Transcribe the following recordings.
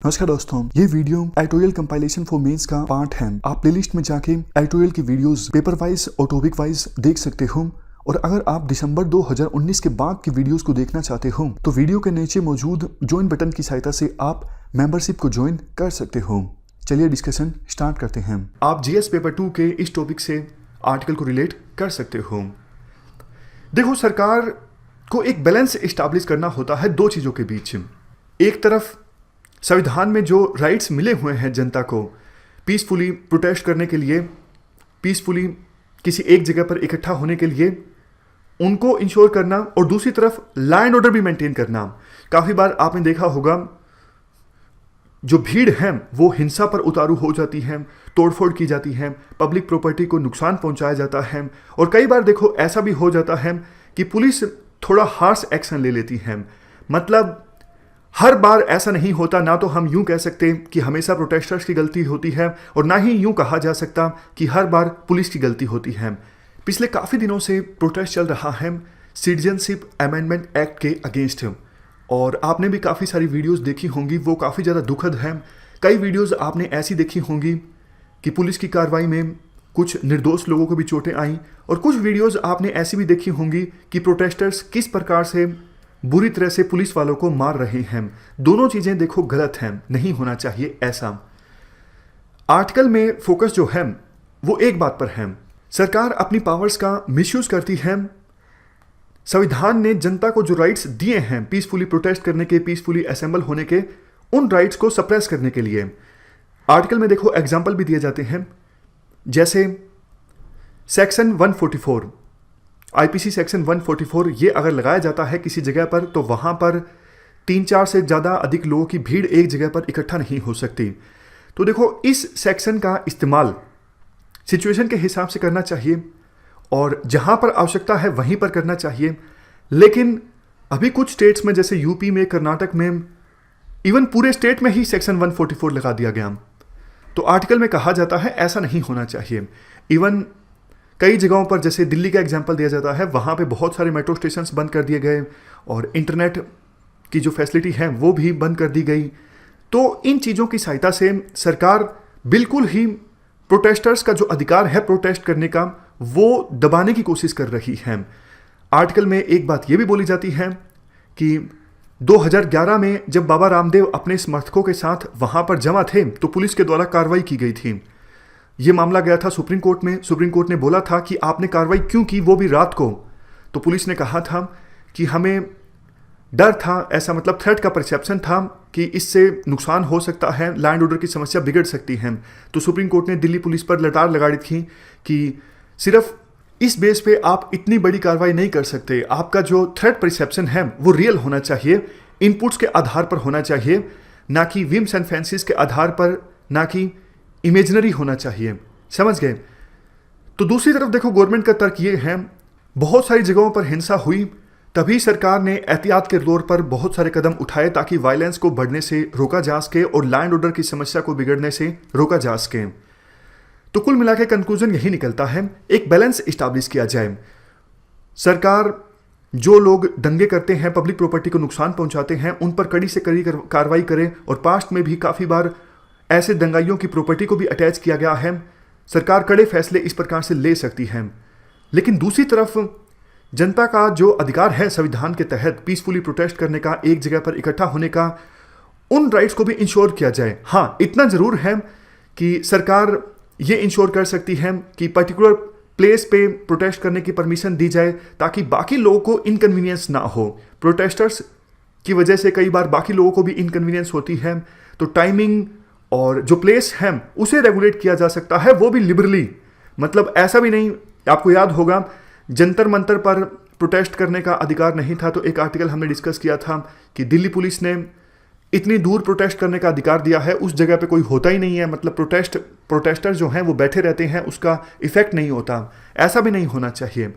नमस्कार दोस्तों, ये video editorial compilation for mains का पार्ट है। आप प्लेलिस्ट में जाके एडिटोरियल की वीडियोस पेपर वाइज और टॉपिक वाइज देख सकते हो। और अगर आप दिसंबर 2019 के बाद की वीडियोस को देखना चाहते हो तो वीडियो के नीचे मौजूद ज्वाइन बटन की सहायता से आप मेंबरशिप को ज्वाइन कर सकते हो। चलिए डिस्कशन स्टार्ट करते हैं। आप जीएस पेपर 2 के इस टॉपिक से आर्टिकल को रिलेट कर सकते हो। देखो, सरकार को एक बैलेंस एस्टैब्लिश करना होता है दो चीज़ों के बीच। एक तरफ संविधान में जो राइट्स मिले हुए हैं जनता को पीसफुली प्रोटेस्ट करने के लिए, पीसफुली किसी एक जगह पर इकट्ठा होने के लिए, उनको इंश्योर करना, और दूसरी तरफ लॉ एंड ऑर्डर भी मेंटेन करना। काफ़ी बार आपने देखा होगा जो भीड़ है वो हिंसा पर उतारू हो जाती है, तोड़फोड़ की जाती है, पब्लिक प्रॉपर्टी को नुकसान पहुंचाया जाता है। और कई बार देखो ऐसा भी हो जाता है कि पुलिस थोड़ा हार्श एक्शन ले लेती है। मतलब हर बार ऐसा नहीं होता। ना तो हम यूं कह सकते कि हमेशा प्रोटेस्टर्स की गलती होती है, और ना ही यूं कहा जा सकता कि हर बार पुलिस की गलती होती है। पिछले काफ़ी दिनों से प्रोटेस्ट चल रहा है सिटीजनशिप अमेंडमेंट एक्ट के अगेंस्ट, और आपने भी काफ़ी सारी वीडियोस देखी होंगी, वो काफ़ी ज़्यादा दुखद है। कई वीडियोस आपने ऐसी देखी होंगी कि पुलिस की कार्रवाई में कुछ निर्दोष लोगों को भी चोटें आईं, और कुछ वीडियोस आपने ऐसी भी देखी होंगी कि प्रोटेस्टर्स किस प्रकार से बुरी तरह से पुलिस वालों को मार रहे हैं। दोनों चीज़ें देखो गलत हैं, नहीं होना चाहिए ऐसा। आर्टिकल में फोकस जो है वो एक बात पर है, सरकार अपनी पावर्स का मिसयूज करती है। संविधान ने जनता को जो राइट्स दिए हैं पीसफुली प्रोटेस्ट करने के, पीसफुली असेंबल होने के, उन राइट्स को सप्रेस करने के लिए आर्टिकल में देखो एग्जाम्पल भी दिए जाते हैं। जैसे सेक्शन 144 आईपीसी सेक्शन 144, ये अगर लगाया जाता है किसी जगह पर तो वहाँ पर 3-4 से ज़्यादा अधिक लोगों की भीड़ एक जगह पर इकट्ठा नहीं हो सकती। तो देखो, इस सेक्शन का इस्तेमाल सिचुएशन के हिसाब से करना चाहिए, और जहाँ पर आवश्यकता है वहीं पर करना चाहिए। लेकिन अभी कुछ स्टेट्स में, जैसे यूपी में, कर्नाटक में, इवन पूरे स्टेट में ही सेक्शन 144 लगा दिया गया। तो आर्टिकल में कहा जाता है ऐसा नहीं होना चाहिए। इवन कई जगहों पर, जैसे दिल्ली का एग्जाम्पल दिया जाता है, वहाँ पे बहुत सारे मेट्रो स्टेशंस बंद कर दिए गए, और इंटरनेट की जो फैसिलिटी है वो भी बंद कर दी गई। तो इन चीज़ों की सहायता से सरकार बिल्कुल ही प्रोटेस्टर्स का जो अधिकार है प्रोटेस्ट करने का, वो दबाने की कोशिश कर रही है। आर्टिकल में एक बात ये भी बोली जाती है कि 2011 में जब बाबा रामदेव अपने समर्थकों के साथ वहाँ पर जमा थे तो पुलिस के द्वारा कार्रवाई की गई थी। ये मामला गया था सुप्रीम कोर्ट में। सुप्रीम कोर्ट ने बोला था कि आपने कार्रवाई क्यों की, वो भी रात को। तो पुलिस ने कहा था कि हमें डर था, ऐसा मतलब थ्रेट का परसेप्शन था कि इससे नुकसान हो सकता है, लॉ एंड ऑर्डर की समस्या बिगड़ सकती है। तो सुप्रीम कोर्ट ने दिल्ली पुलिस पर लताड़ लगाई थी कि सिर्फ इस बेस पे आप इतनी बड़ी कार्रवाई नहीं कर सकते। आपका जो थ्रेट परसेप्शन है वो रियल होना चाहिए, इनपुट्स के आधार पर होना चाहिए, ना कि विम्स एंड फैंसीज के आधार पर, ना कि इमेजिनरी होना चाहिए। समझ गए? तो दूसरी तरफ देखो, गवर्नमेंट का तर्क ये है, बहुत सारी जगहों पर हिंसा हुई, तभी सरकार ने एहतियात के तौर पर बहुत सारे कदम उठाए ताकि वायलेंस को बढ़ने से रोका जा सके और लॉ एंड ऑर्डर की समस्या को बिगड़ने से रोका जा सके। तो कुल मिलाकर कंक्लूजन यही निकलता है, एक बैलेंस इस्टेब्लिश किया जाए। सरकार जो लोग दंगे करते हैं, पब्लिक प्रॉपर्टी को नुकसान पहुंचाते हैं, उन पर कड़ी से कड़ी कार्रवाई करे। और पास्ट में भी काफ़ी बार ऐसे दंगाइयों की प्रॉपर्टी को भी अटैच किया गया है। सरकार कड़े फैसले इस प्रकार से ले सकती है। लेकिन दूसरी तरफ जनता का जो अधिकार है संविधान के तहत पीसफुली प्रोटेस्ट करने का, एक जगह पर इकट्ठा होने का, उन राइट्स को भी इंश्योर किया जाए। हाँ, इतना ज़रूर है कि सरकार ये इंश्योर कर सकती है कि पर्टिकुलर प्लेस पे प्रोटेस्ट करने की परमिशन दी जाए ताकि बाकी लोगों को इनकन्वीनियंस ना हो। प्रोटेस्टर्स की वजह से कई बार बाकी लोगों को भी इनकन्वीनियंस होती है। तो टाइमिंग और जो प्लेस है उसे रेगुलेट किया जा सकता है, वो भी लिबरली। मतलब ऐसा भी नहीं, आपको याद होगा जंतर मंतर पर प्रोटेस्ट करने का अधिकार नहीं था, तो एक आर्टिकल हमने डिस्कस किया था कि दिल्ली पुलिस ने इतनी दूर प्रोटेस्ट करने का अधिकार दिया है, उस जगह पे कोई होता ही नहीं है। मतलब प्रोटेस्टर जो हैं वो बैठे रहते हैं, उसका इफेक्ट नहीं होता। ऐसा भी नहीं होना चाहिए।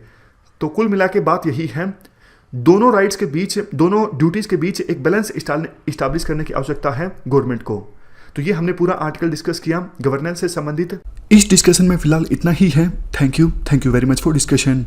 तो कुल मिला के बात यही है, दोनों राइट्स के बीच, दोनों ड्यूटीज़ के बीच एक बैलेंस इस्टेब्लिश करने की आवश्यकता है गवर्नमेंट को। तो ये हमने पूरा आर्टिकल डिस्कस किया गवर्नेंस से संबंधित। इस डिस्कशन में फिलहाल इतना ही है। Thank you very much for discussion.